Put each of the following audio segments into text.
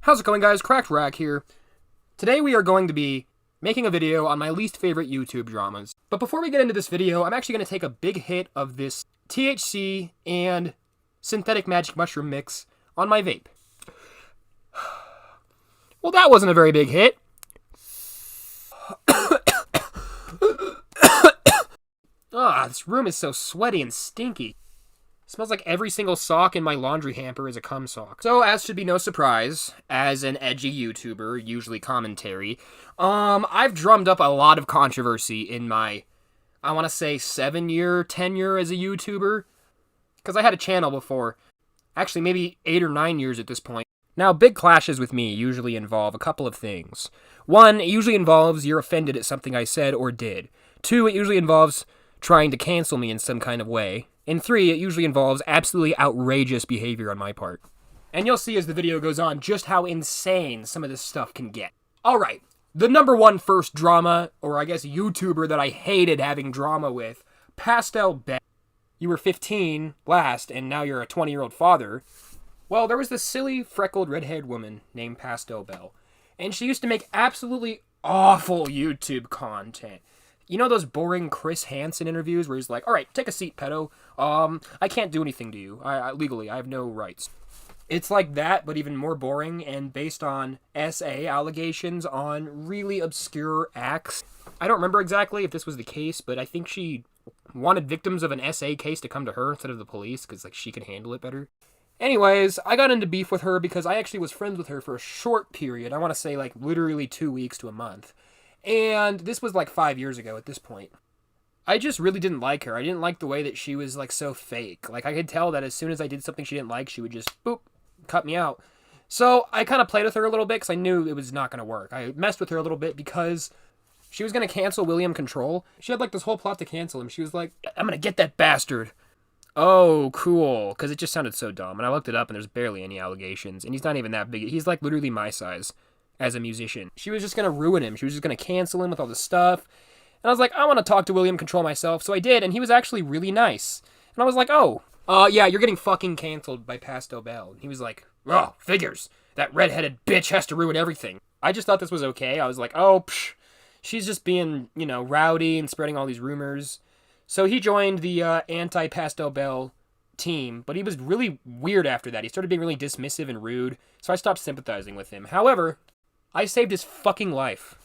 How's it going, guys? Cracked Rack here. Today we are going to be making a video on my least favorite YouTube dramas. But before we get into this video, I'm actually going to take a big hit of this THC and synthetic magic mushroom mix on my vape. Well, that wasn't a very big hit. This room is so sweaty and stinky. Smells like every single sock in my laundry hamper is a cum sock. So, as should be no surprise, as an edgy YouTuber, usually commentary, I've drummed up a lot of controversy in my, I want to say 7-year tenure as a YouTuber. Because I had a channel before. Actually, maybe 8 or 9 years at this point. Now, big clashes with me usually involve a couple of things. 1, it usually involves you're offended at something I said or did. 2, it usually involves trying to cancel me in some kind of way. And 3, it usually involves absolutely outrageous behavior on my part. And you'll see as the video goes on just how insane some of this stuff can get. Alright, the number one first drama, or I guess YouTuber that I hated having drama with, Pastel Bell. You were 15 last, and now you're a 20-year-old father. Well, there was this silly, freckled, red-haired woman named Pastel Bell. And she used to make absolutely awful YouTube content. You know those boring Chris Hansen interviews where he's like, alright, take a seat, pedo. I can't do anything to you. Legally, I have no rights. It's like that, but even more boring and based on SA allegations on really obscure acts. I don't remember exactly if this was the case, but I think she wanted victims of an SA case to come to her instead of the police because like she could handle it better. Anyways, I got into beef with her because I actually was friends with her for a short period. I want to say like literally 2 weeks to a month. And this was like 5 years ago at this point. I just really didn't like her. I didn't like the way that she was like so fake. Like I could tell that as soon as I did something she didn't like, she would just, boop, cut me out. So I kind of played with her a little bit because I knew it was not going to work. I messed with her a little bit because she was going to cancel William Control. She had like this whole plot to cancel him. She was like, I'm going to get that bastard. Oh, cool. Because it just sounded so dumb. And I looked it up and there's barely any allegations. And he's not even that big. He's like literally my size as a musician. She was just going to ruin him. She was just going to cancel him with all this stuff. And I was like, I want to talk to William Control myself. So I did, and he was actually really nice. And I was like, yeah, you're getting fucking canceled by Pastel Bell. And he was like, oh, figures. That redheaded bitch has to ruin everything. I just thought this was okay. I was like, she's just being, rowdy and spreading all these rumors. So he joined the anti-Pastel Bell team, but he was really weird after that. He started being really dismissive and rude, so I stopped sympathizing with him. However, I saved his fucking life.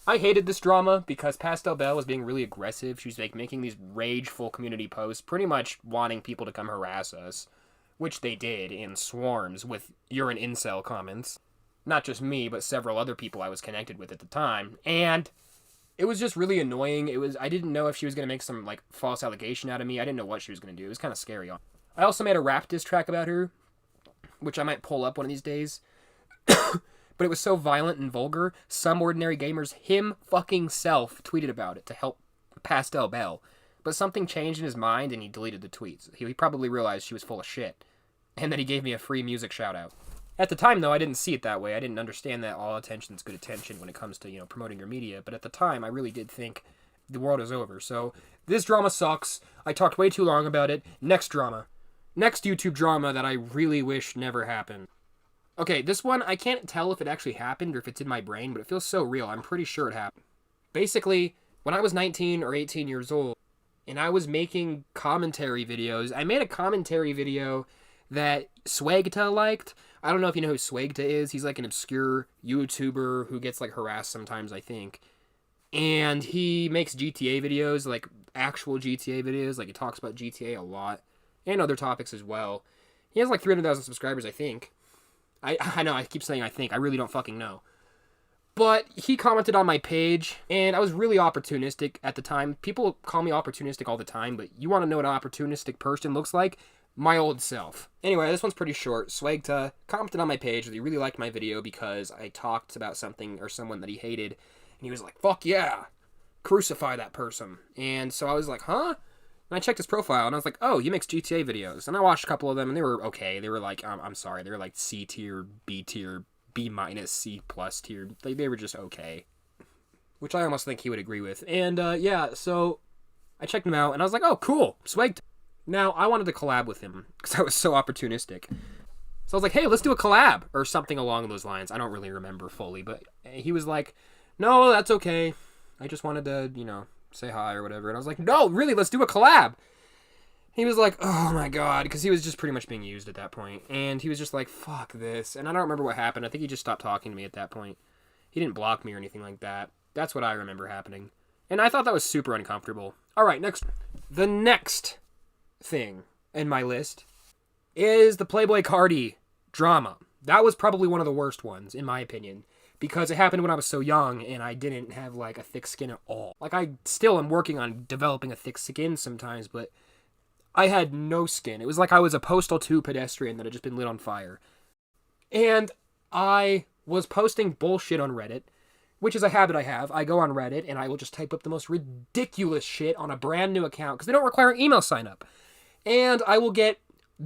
I hated this drama because Pastel Bell was being really aggressive. She was like making these rageful community posts, pretty much wanting people to come harass us, which they did in swarms with "you're an incel" comments. Not just me, but several other people I was connected with at the time. And it was just really annoying. I didn't know if she was going to make some like false allegation out of me. I didn't know what she was going to do. It was kind of scary. I also made a rap diss track about her, which I might pull up one of these days. But it was so violent and vulgar, some ordinary gamers fucking self tweeted about it to help Pastel Bell. But something changed in his mind and he deleted the tweets. He probably realized she was full of shit. And then he gave me a free music shout out. At the time, though, I didn't see it that way. I didn't understand that all attention's good attention when it comes to, promoting your media. But at the time, I really did think the world is over. So, this drama sucks. I talked way too long about it. Next drama. Next YouTube drama that I really wish never happened. Okay, this one, I can't tell if it actually happened or if it's in my brain, but it feels so real. I'm pretty sure it happened. Basically, when I was 19 or 18 years old, and I was making commentary videos, I made a commentary video that Swagta liked. I don't know if you know who Swagta is. He's like an obscure YouTuber who gets like harassed sometimes, I think. And he makes GTA videos, like actual GTA videos. Like he talks about GTA a lot. And other topics as well. He has like 300,000 subscribers, I think. I know, I keep saying I think. I really don't fucking know. But he commented on my page, and I was really opportunistic at the time. People call me opportunistic all the time, but you want to know what an opportunistic person looks like? My old self. Anyway, this one's pretty short. Swagta commented on my page that he really liked my video because I talked about something or someone that he hated, and he was like, fuck yeah, crucify that person. And so I was like, huh? And I checked his profile, and I was like, oh, he makes GTA videos. And I watched a couple of them, and they were okay. They were like, I'm sorry, they were like C tier, B tier, B minus, C plus tier. They were just okay. Which I almost think he would agree with. And, yeah, so I checked him out, and I was like, oh, cool, Swag. Now, I wanted to collab with him, because I was so opportunistic. So I was like, hey, let's do a collab or something along those lines. I don't really remember fully, but he was like, no, that's okay. I just wanted to, say hi or whatever. And I was like, no, really, let's do a collab. He was like, oh my God, because he was just pretty much being used at that point. And he was just like, fuck this. And I don't remember what happened. I think he just stopped talking to me at that point. He didn't block me or anything like that. That's what I remember happening. And I thought that was super uncomfortable. All right, next. The next thing in my list is the Playboi Carti drama. That was probably one of the worst ones, in my opinion, because it happened when I was so young and I didn't have, like, a thick skin at all. Like, I still am working on developing a thick skin sometimes, but I had no skin. It was like I was a Postal 2 pedestrian that had just been lit on fire. And I was posting bullshit on Reddit, which is a habit I have. I go on Reddit and I will just type up the most ridiculous shit on a brand new account because they don't require email sign up. And I will get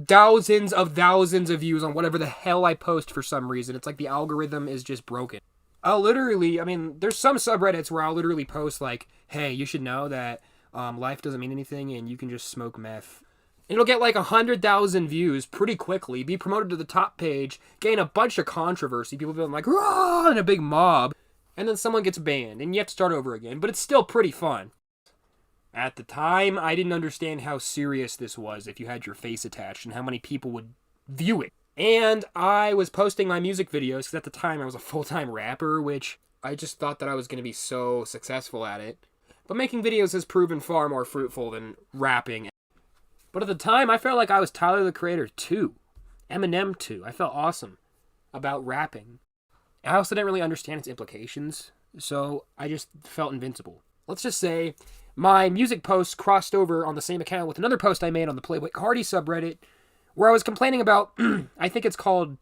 thousands of views on whatever the hell I post for some reason. It's like the algorithm is just broken. There's some subreddits where I'll literally post like, hey, you should know that life doesn't mean anything and you can just smoke meth. And it'll get like 100,000 views pretty quickly, be promoted to the top page, gain a bunch of controversy, people being like, "Rah!" in a big mob, and then someone gets banned and you have to start over again, but it's still pretty fun. At the time, I didn't understand how serious this was if you had your face attached and how many people would view it. And I was posting my music videos because at the time I was a full-time rapper, which I just thought that I was going to be so successful at it. But making videos has proven far more fruitful than rapping. But at the time, I felt like I was Tyler, the Creator 2. Eminem 2. I felt awesome about rapping. I also didn't really understand its implications, so I just felt invincible. Let's just say my music posts crossed over on the same account with another post I made on the Playboi Carti subreddit, where I was complaining about, I think it's called,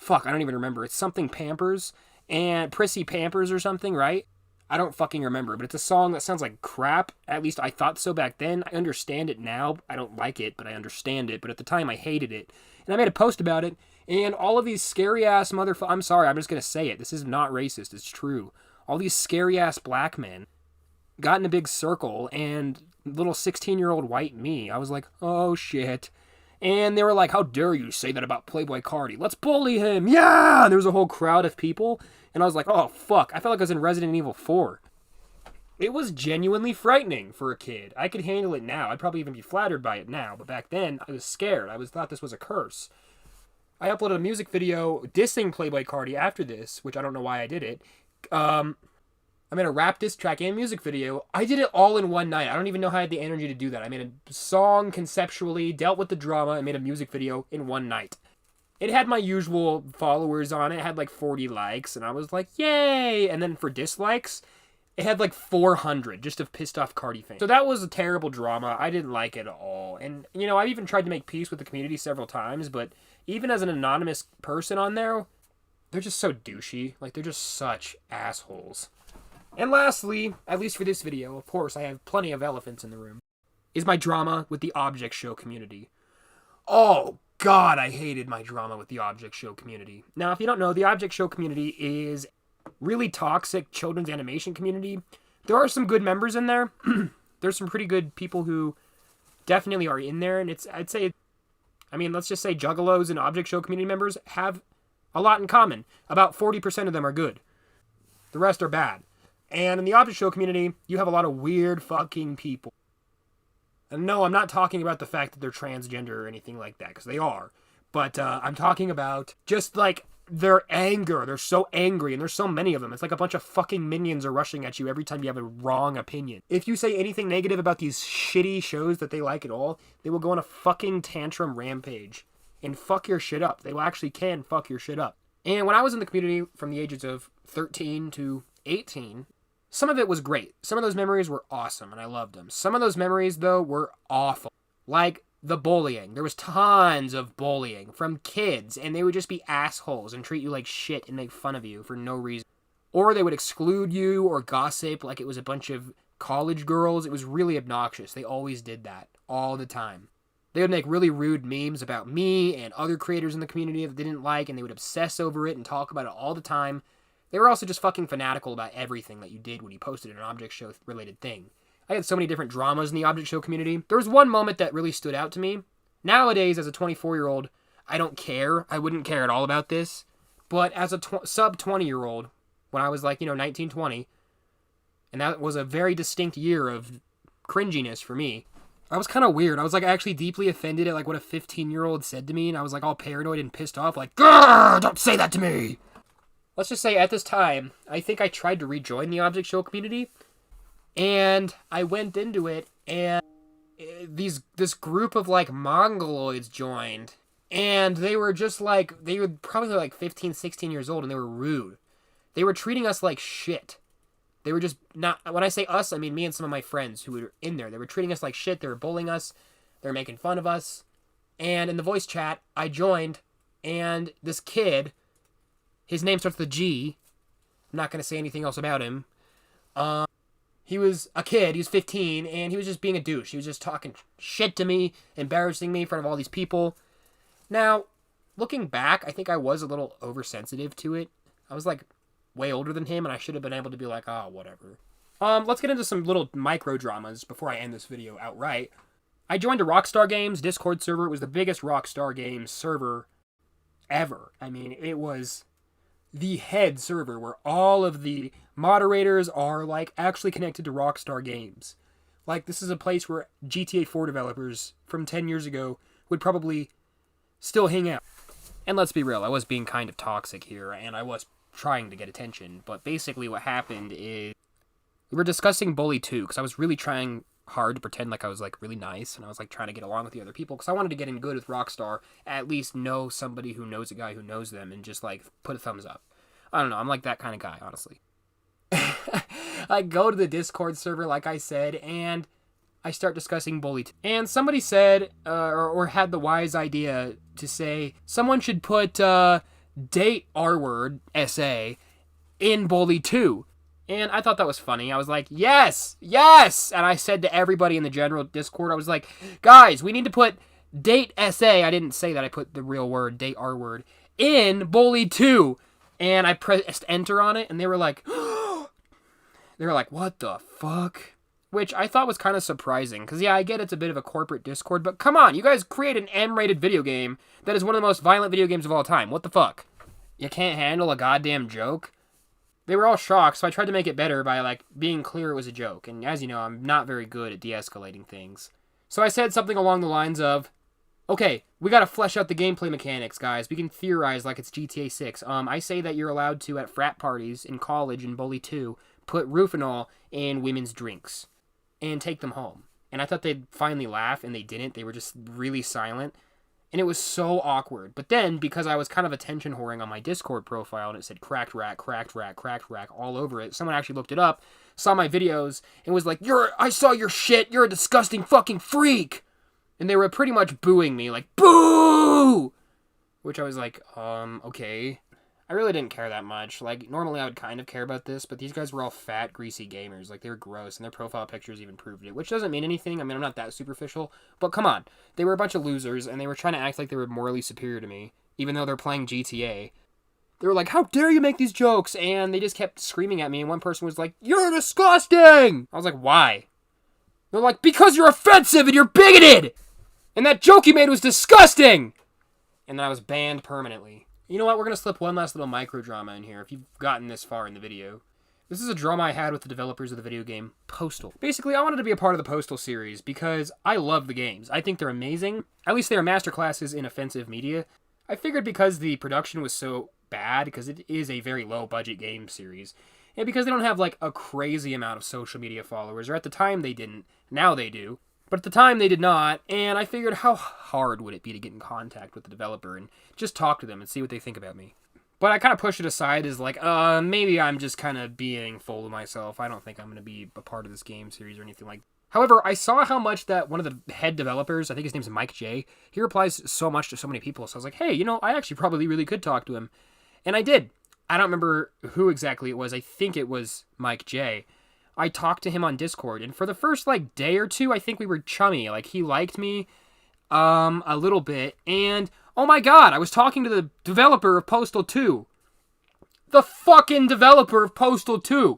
I don't even remember. It's something Pampers, and Prissy Pampers or something, right? I don't fucking remember, but it's a song that sounds like crap. At least I thought so back then. I understand it now. I don't like it, but I understand it. But at the time, I hated it. And I made a post about it, and all of these scary-ass I'm sorry, I'm just going to say it. This is not racist. It's true. All these scary-ass black men got in a big circle, and little 16-year-old white me, I was like, oh, shit. And they were like, how dare you say that about Playboi Carti? Let's bully him. Yeah! And there was a whole crowd of people. And I was like, oh, fuck. I felt like I was in Resident Evil 4. It was genuinely frightening for a kid. I could handle it now. I'd probably even be flattered by it now. But back then, I was scared. I thought this was a curse. I uploaded a music video dissing Playboi Carti after this, which I don't know why I did it. I made a rap diss track and music video. I did it all in one night. I don't even know how I had the energy to do that. I made a song conceptually, dealt with the drama, and made a music video in one night. It had my usual followers on it. It had like 40 likes, and I was like, yay! And then for dislikes, it had like 400, just of pissed off Carti fans. So that was a terrible drama. I didn't like it at all. And, I even tried to make peace with the community several times, but even as an anonymous person on there, they're just so douchey. Like, they're just such assholes. And lastly, at least for this video, of course, I have plenty of elephants in the room, is my drama with the Object Show community. Oh, God, I hated my drama with the Object Show community. Now, if you don't know, the Object Show community is really toxic children's animation community. There are some good members in there. There's some pretty good people who definitely are in there, and let's just say Juggalos and Object Show community members have a lot in common. About 40% of them are good. The rest are bad. And in the Object Show community, you have a lot of weird fucking people. And no, I'm not talking about the fact that they're transgender or anything like that, because they are. But I'm talking about just, like, their anger. They're so angry, and there's so many of them. It's like a bunch of fucking minions are rushing at you every time you have a wrong opinion. If you say anything negative about these shitty shows that they like at all, they will go on a fucking tantrum rampage and fuck your shit up. They actually can fuck your shit up. And when I was in the community from the ages of 13 to 18... some of it was great. Some of those memories were awesome, and I loved them. Some of those memories, though, were awful. Like the bullying. There was tons of bullying from kids, and they would just be assholes and treat you like shit and make fun of you for no reason. Or they would exclude you or gossip like it was a bunch of college girls. It was really obnoxious. They always did that all the time. They would make really rude memes about me and other creators in the community that they didn't like, and they would obsess over it and talk about it all the time. They were also just fucking fanatical about everything that you did when you posted an Object Show related thing. I had so many different dramas in the Object Show community. There was one moment that really stood out to me. Nowadays, as a 24-year-old, I don't care. I wouldn't care at all about this. But as a sub 20-year-old, when I was like, 19, 20, and that was a very distinct year of cringiness for me, I was kind of weird. I was like actually deeply offended at like what a 15-year-old said to me, and I was like all paranoid and pissed off, like, "Grr, don't say that to me!" Let's just say at this time, I think I tried to rejoin the Object Show community, and I went into it, and this group of like mongoloids joined, and they were just like, they were probably like 15, 16 years old, and they were rude. They were treating us like shit. They were just not, when I say us, I mean me and some of my friends who were in there. They were treating us like shit. They were bullying us. They were making fun of us. And in the voice chat, I joined, and this kid, his name starts with a G. I'm not going to say anything else about him. He was a kid. He was 15, and he was just being a douche. He was just talking shit to me, embarrassing me in front of all these people. Now, looking back, I think I was a little oversensitive to it. I was like way older than him, and I should have been able to be like, oh, whatever. Let's get into some little micro dramas before I end this video outright. I joined a Rockstar Games Discord server. It was the biggest Rockstar Games server ever. I mean, it was the head server where all of the moderators are like actually connected to Rockstar Games. Like, this is a place where GTA 4 developers from 10 years ago would probably still hang out. And let's be real, I was being kind of toxic here, and I was trying to get attention, but basically what happened is we were discussing Bully 2, because I was really trying hard to pretend like I was like really nice, and I was like trying to get along with the other people, because I wanted to get in good with Rockstar, at least know somebody who knows a guy who knows them, and just like put a thumbs up. I don't know, I'm like that kind of guy, honestly. I go to the Discord server, like I said, and I start discussing Bully 2. And somebody said, or had the wise idea to say, someone should put date R-word, S-A, in Bully 2. And I thought that was funny. I was like, yes! Yes! And I said to everybody in the general Discord, I was like, guys, we need to put date S-A, I didn't say that, I put the real word, date R-word, in Bully 2. And I pressed enter on it, and they were like, what the fuck? Which I thought was kind of surprising, because yeah, I get it's a bit of a corporate Discord, but come on, you guys create an M-rated video game that is one of the most violent video games of all time. What the fuck? You can't handle a goddamn joke? They were all shocked, so I tried to make it better by like being clear it was a joke, and as you know, I'm not very good at de-escalating things. So I said something along the lines of, okay, we gotta flesh out the gameplay mechanics, guys. We can theorize like it's GTA 6. I say that you're allowed to, at frat parties, in college, in Bully 2, put Rufinol in women's drinks and take them home. And I thought they'd finally laugh, and they didn't. They were just really silent. And it was so awkward. But then, because I was kind of attention whoring on my Discord profile, and it said cracked rack, cracked rack, cracked rack all over it, someone actually looked it up, saw my videos, and was like, I saw your shit, you're a disgusting fucking freak! And they were pretty much booing me, like, boo! Which I was like, okay. I really didn't care that much. Like, normally I would kind of care about this, but these guys were all fat, greasy gamers. Like, they were gross, and their profile pictures even proved it. Which doesn't mean anything. I mean, I'm not that superficial. But come on. They were a bunch of losers, and they were trying to act like they were morally superior to me, even though they're playing GTA. They were like, how dare you make these jokes? And they just kept screaming at me, and one person was like, you're disgusting! I was like, why? They're like, because you're offensive and you're bigoted! And that joke you made was disgusting! And then I was banned permanently. You know what, we're going to slip one last little micro drama in here if you've gotten this far in the video. This is a drama I had with the developers of the video game Postal. Basically, I wanted to be a part of the Postal series because I love the games. I think they're amazing. At least they are masterclasses in offensive media. I figured because the production was so bad, because it is a very low-budget game series, and because they don't have like a crazy amount of social media followers, or at the time they didn't, now they do. But at the time, they did not, and I figured how hard would it be to get in contact with the developer and just talk to them and see what they think about me. But I kind of pushed it aside as like, maybe I'm just kind of being full of myself. I don't think I'm going to be a part of this game series or anything like that. However, I saw how much that one of the head developers, I think his name's Mike J, he replies so much to so many people, so I was like, hey, you know, I actually probably really could talk to him. And I did. I don't remember who exactly it was. I think it was Mike J. I talked to him on Discord, and for the first, like, day or two, I think we were chummy. Like, he liked me, a little bit, and, oh my god, I was talking to the developer of Postal 2. The fucking developer of Postal 2!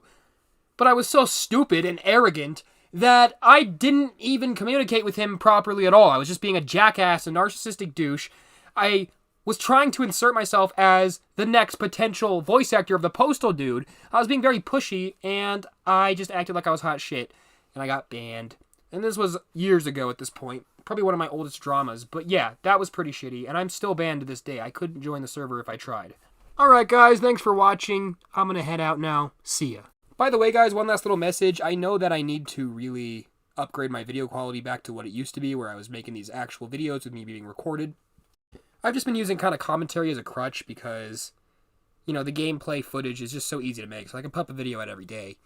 But I was so stupid and arrogant that I didn't even communicate with him properly at all. I was just being a jackass, a narcissistic douche. I was trying to insert myself as the next potential voice actor of the Postal Dude. I was being very pushy, and I just acted like I was hot shit, and I got banned. And this was years ago at this point. Probably one of my oldest dramas. But yeah, that was pretty shitty, and I'm still banned to this day. I couldn't join the server if I tried. Alright guys, thanks for watching. I'm gonna head out now. See ya. By the way guys, one last little message. I know that I need to really upgrade my video quality back to what it used to be, where I was making these actual videos with me being recorded. I've just been using kind of commentary as a crutch because, you know, the gameplay footage is just so easy to make, so I can pump a video out every day.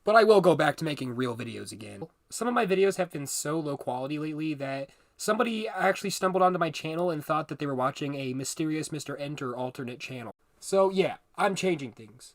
But I will go back to making real videos again. Some of my videos have been so low quality lately that somebody actually stumbled onto my channel and thought that they were watching a mysterious Mr. Enter alternate channel. So yeah, I'm changing things.